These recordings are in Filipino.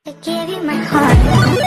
I gave you my heart.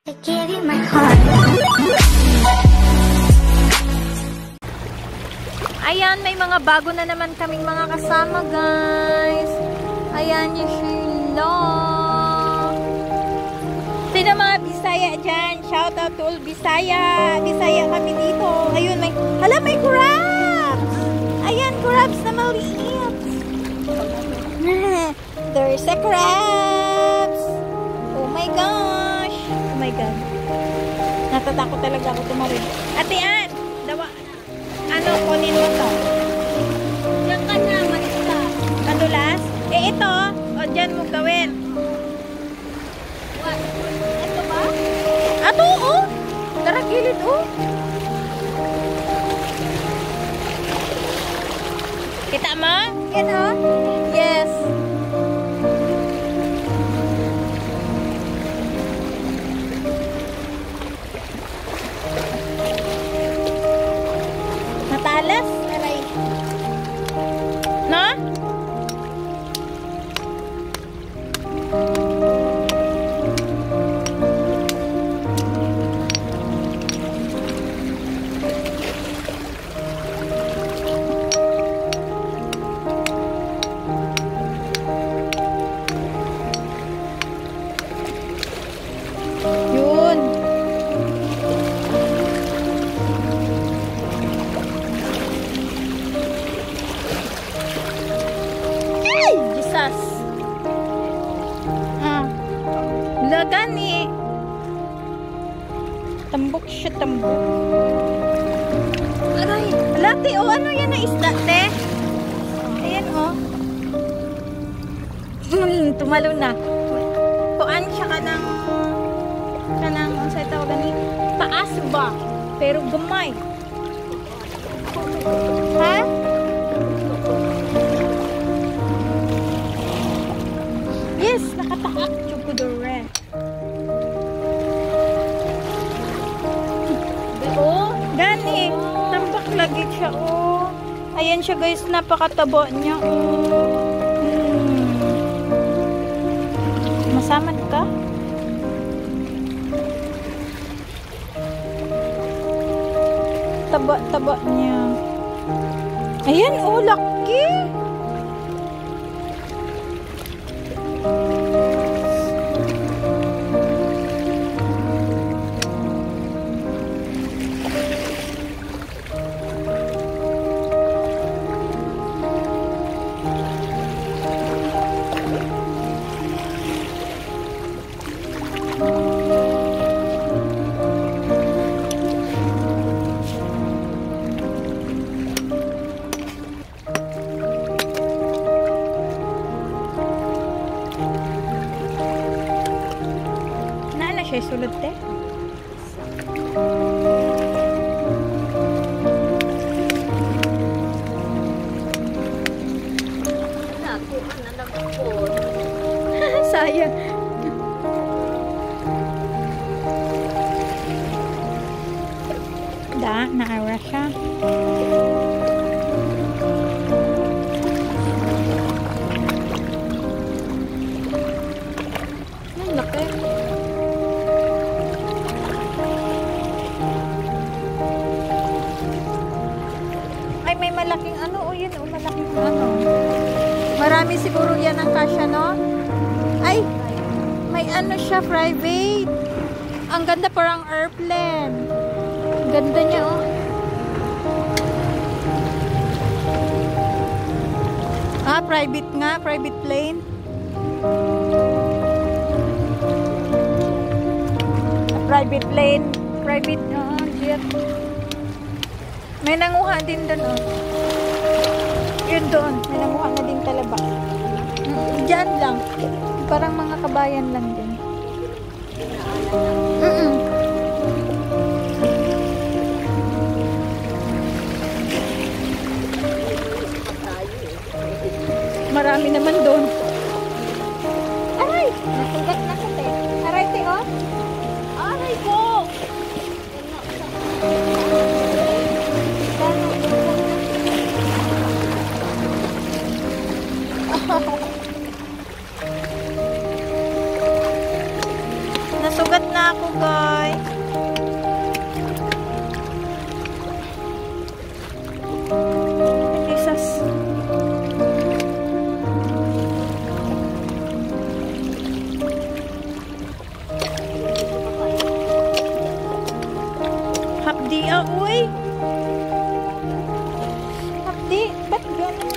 I gave you my heart. Ayan, may mga bago na naman kaming mga kasama, guys. Ayan yung Sheila. Sino mga Bisaya dyan? Shout out to all Bisaya. Bisaya kami dito. Ayun, may crabs! Ayan, crabs na maliit. There's a crabs! Oh my gosh! Oh my God. Natatakot talaga ako tumawid. Ate Ann! Ano, kunin mo to? Diyan ka na, malis ka. Kadulas? Eh, ito. O, dyan mo gawin. What? Ito ba? Ato, oh. Tara, gilid, oh. Kita mo? Yan, oh. Yes. Matalas? Aray. No? Yun. Jesus. Lagani. Tambok siya, tambok. Aray. Lati, oh, ano yan na isda, te? Ayan, oh. Tumalo na. Kuan siya kanang ang sa tawagan ni taas ba? Pero gamay. Ha? Yes, nakataak chukudore. Oh, gani. Tambak lagi siya, oh. Ayan siya, guys, napakataba niya, oh. Masaman ka? Taba-taba niya. Ayan, oh, laki. Day sulod te. Sayang. Da, naara siya. Ang laki. Ay, may malaking ano. O, yun. O, malaking ano. Marami siguro yan ang kasya, no? Ay, may ano siya, private. Ang ganda, parang airplane. Ang ganda niya, oh. Ah, private nga, private plane. Private plane, private, jet. May nanguha din doon, oh. Yun doon, may nanguha na din talaba. Diyan lang. Parang mga kabayan lang din. Marami naman doon. Aray! Nasugat na ka, te. Aray, te, oh. Aray ko! Nasugat na ako, guys. Jesus. Hapdi, uy. Hapdi, ba't gano'n?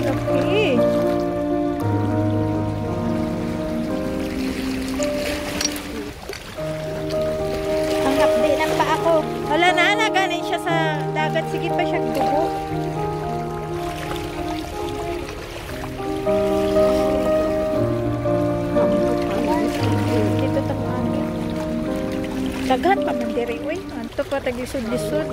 Okay. Ang hapdi ng pa ako. Wala na, naganin siya sa dagat. Sige pa siyang dugo. Dito tamani. Daghan pa man diri, uy. Anto pa tagisod-lisod.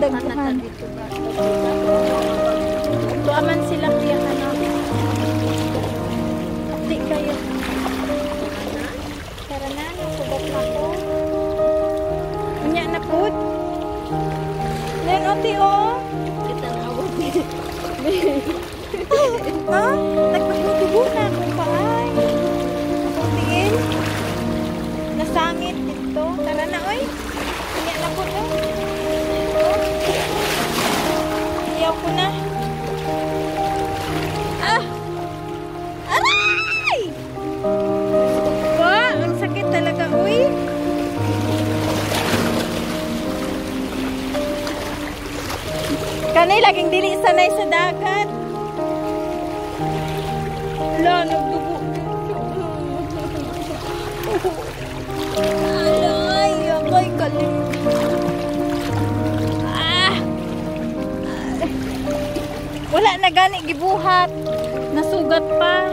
Daghan. Tuaman sila kaya ano. Di kayo. Tara na, nasugat na ko. Unya na po. Len, oti, oh. Ha? Nagpagtutubo na kung paay. Nakuntiin. Nasangit dito. Tara na, oy. Unya na po, no? Ayaw ko na. Ah! Aray! Ba, ang sakit talaga, uy. Kanay laging dili sanay sa dagat. Wala, nagdugo. Alay, ako'y kalim. Wala na gani gibuhat. Nasugat pa.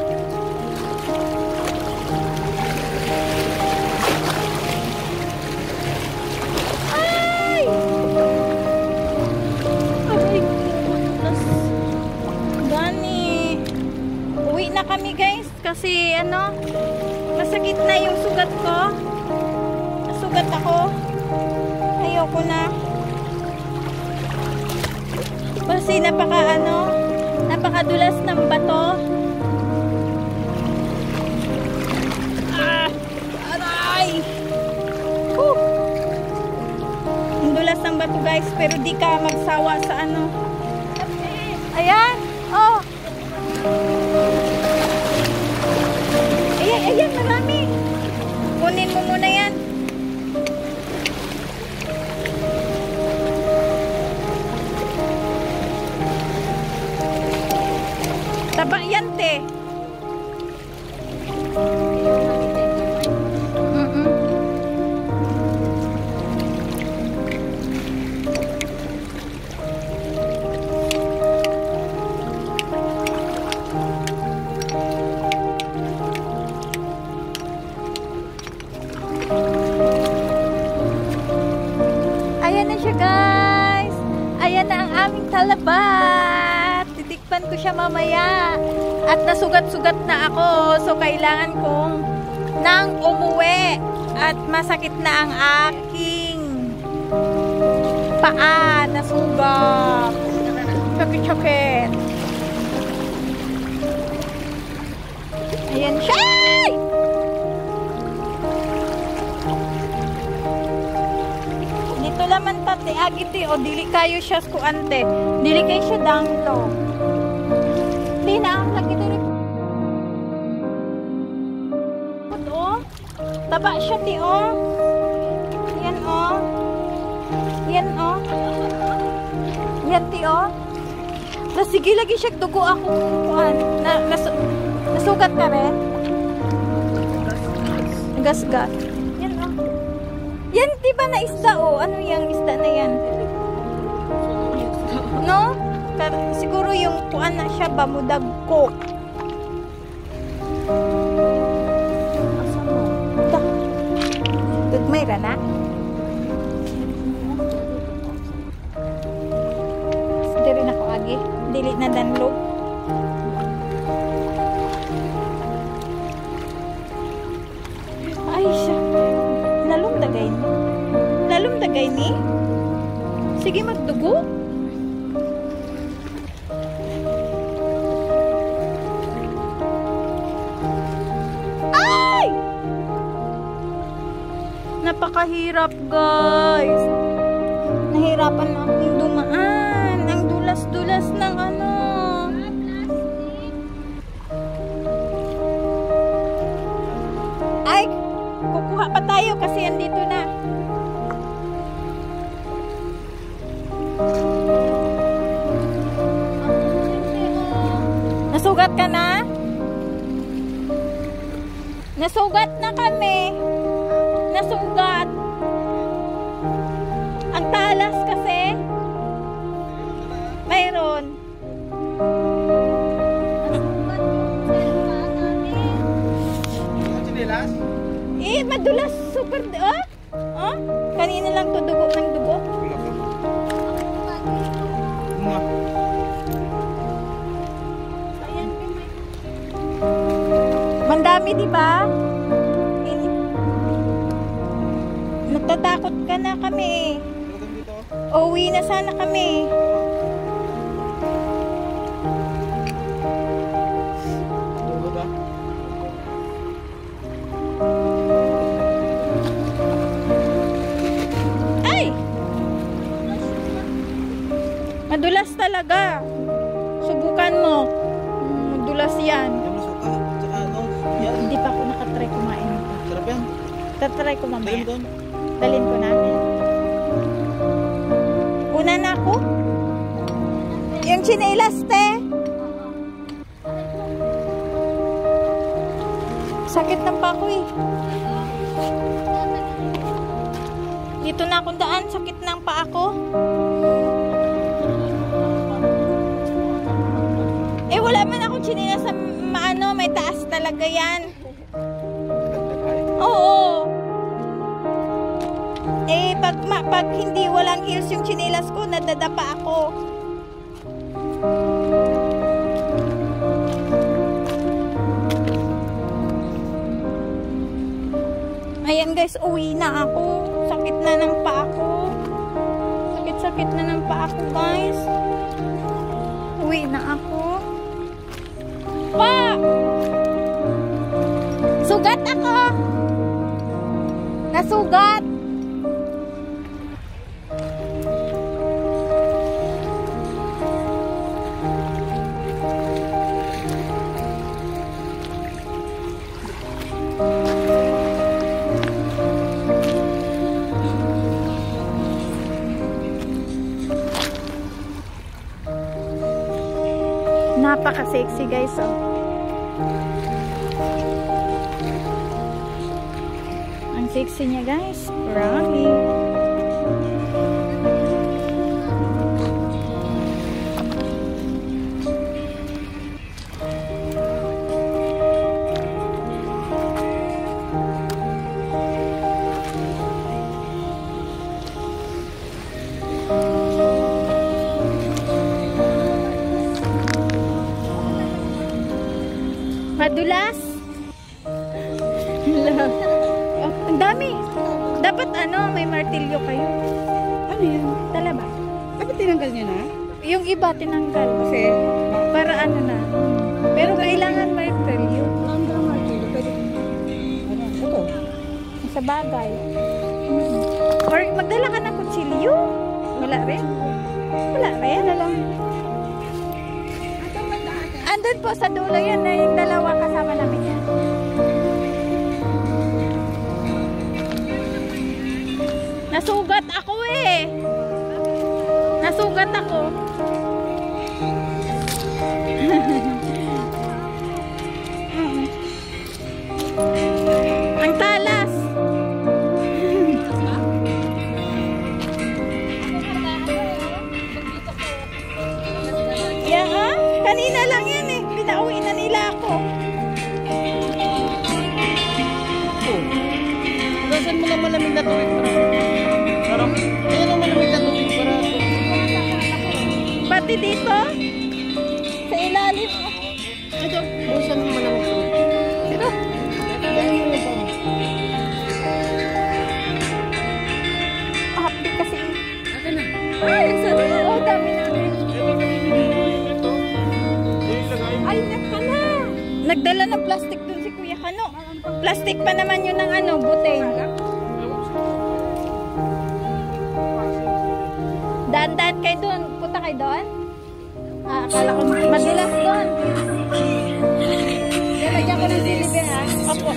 Ay! Ay, goodness. Gani. Uwi na kami, guys. Kasi ano, masakit na yung sugat ko. Nasugat ako. Ayoko na. Kasi napakadulas ng bato. Aray! Ang dulas ng bato guys, pero di ka magsawa sa ano. Ayan! Oh! Ayan, marami. Kunin mo muna yan. Taba yan, te. Ayan na siya guys. Ayan na ang aming talabat. Titikpan ko siya mamaya. At nasugat-sugat na ako. So kailangan kong nang umuwi. At masakit na ang aking paa. Nasugat. Sakit-sakit. Ayan siya. Laman tate agiti o dili kayo siya kuante dili kay siya danglo di na lagi diri o taba siya ti o yan o yan o yan ti o sige lagi siya dugo ako kuan nasugat ka rin gasgat. Yan, di ba na isda o? Ano yung isda na yan? No? Siguro yung kuan na siya ba, mudagko. Asa mo? Ito. Gagmay ra na? Sige rin ako agi. Dili na danlog. Ay, siya. Lalumdagay ni? Sige, magdugo. Ay! Napakahirap, guys. Nahirapan na akong dumaan. Ang dulas-dulas ng ano. Ay! Kukuha pa tayo kasi andito na. Nasugat ka na? Nasugat na kami. Nasugat. Ang talas kasi. Mayroon. Madulas. Super. Oh? Kanina lang to dugo ng dugo. Mandami, di ba? Natatakot ka na kami. Uwi na sana kami. Ay! Madulas talaga. Subukan mo. Madulas yan. Hindi pa ako nakatry kumain ito. Sarap yan. Tatry ko mamaya. Dalhin ko na. Una na ako. Yung chinelas, te. Sakit ng pako eh. Dito na akong daan. Sakit ng paa ko. Eh, wala man akong chinelas sa maano. May taas talaga yan. Oo. Eh, pag hindi walang heels yung chinelas ko, nadadapa ako. guys, uwi na ako. Sakit na ng paa ko. Sakit na ng paa ko, guys. Uwi na ako. Pa! Sugat ako! Nasugat! Napaka-sexy guys, oh. Ang sexy niya guys. Grabe. Madulas. Oh, ang dami. Dapat ano, may martilyo kayo. Ano yun? Talaba. Bakit tinanggal niya na? Yung iba tinanggal. Kasi, Para ano na. Pero kailangan martilyo. ang martilyo, pwede. Ano? Ito. Sa bagay. Or magdala ka ng kutsilyo. Wala rin. Wala rin. Ano lang. Andun po sa dulo yan na yung dalawa kasama namin yan. Nasugat ako eh. Nasugat ako. Ang talas. Yeah, kanina lang yan eh. Pinauwi na nila ako. Gasan mo lang malamig na tubig para. Parang, kaya lang malamig na tubig para. Pati dito. Sa ilalim. Ito, busan mo malamig tubig. Pero, Ganun mo pa. happy kasi. Ate na. Ay, ang sarap. Oh, dami namin. Ay, nakala. Nagdala ng plastic dun si Kuya Kano. Plastic pa naman yun ng ano, buteng. Daan-daan kayo doon. Punta kayo doon? Ah, akala ko madilas doon. Kaya lagyan ko ng deliver ha? Opo.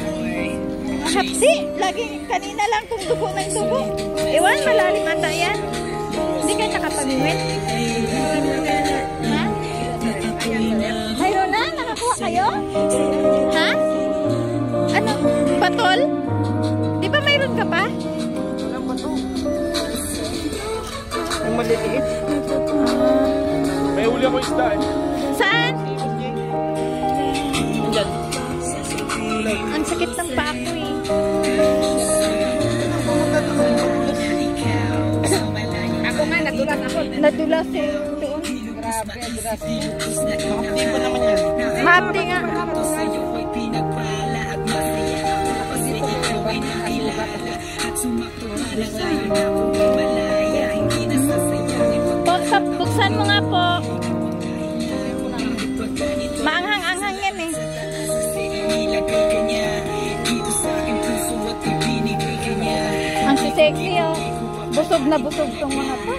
Hapsi! Lagi, kanina lang kung dugo ng dugo. Ewan, malalim ata yan. Hindi kayo nakapag-wet? Ha? Mayroon na? Nakakuha kayo? Ha? Ano? Patol? Di ba mayroon ka pa? Walang bato. Ang maliliit. May huli ako isda eh. Saan? Andyan. Ang sakit ng paa ko eh. Ako nga, nadulas ako. Nadulas eh. Doon. Grabe, nadulas. Makapti pa naman yan. Hapdi nga. Po, buksan mo nga po. Maanghang-anghang yan eh. Ang sexy oh. Busog na busog tong mga to.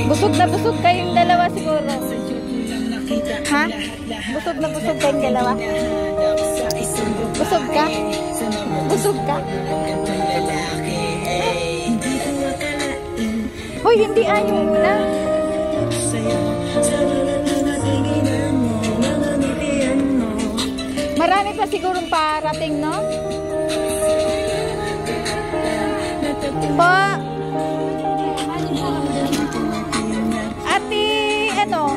Busog na busog kayong dalawa siguro. Ha? Busog na busog kayong dalawa. Busog ka? Busog ka? Hoy, hindi ayaw mo na. Marami pa sigurong parating, no? Po.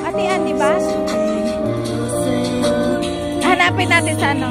Ate Ann, di ba? Hanapin natin sa ano.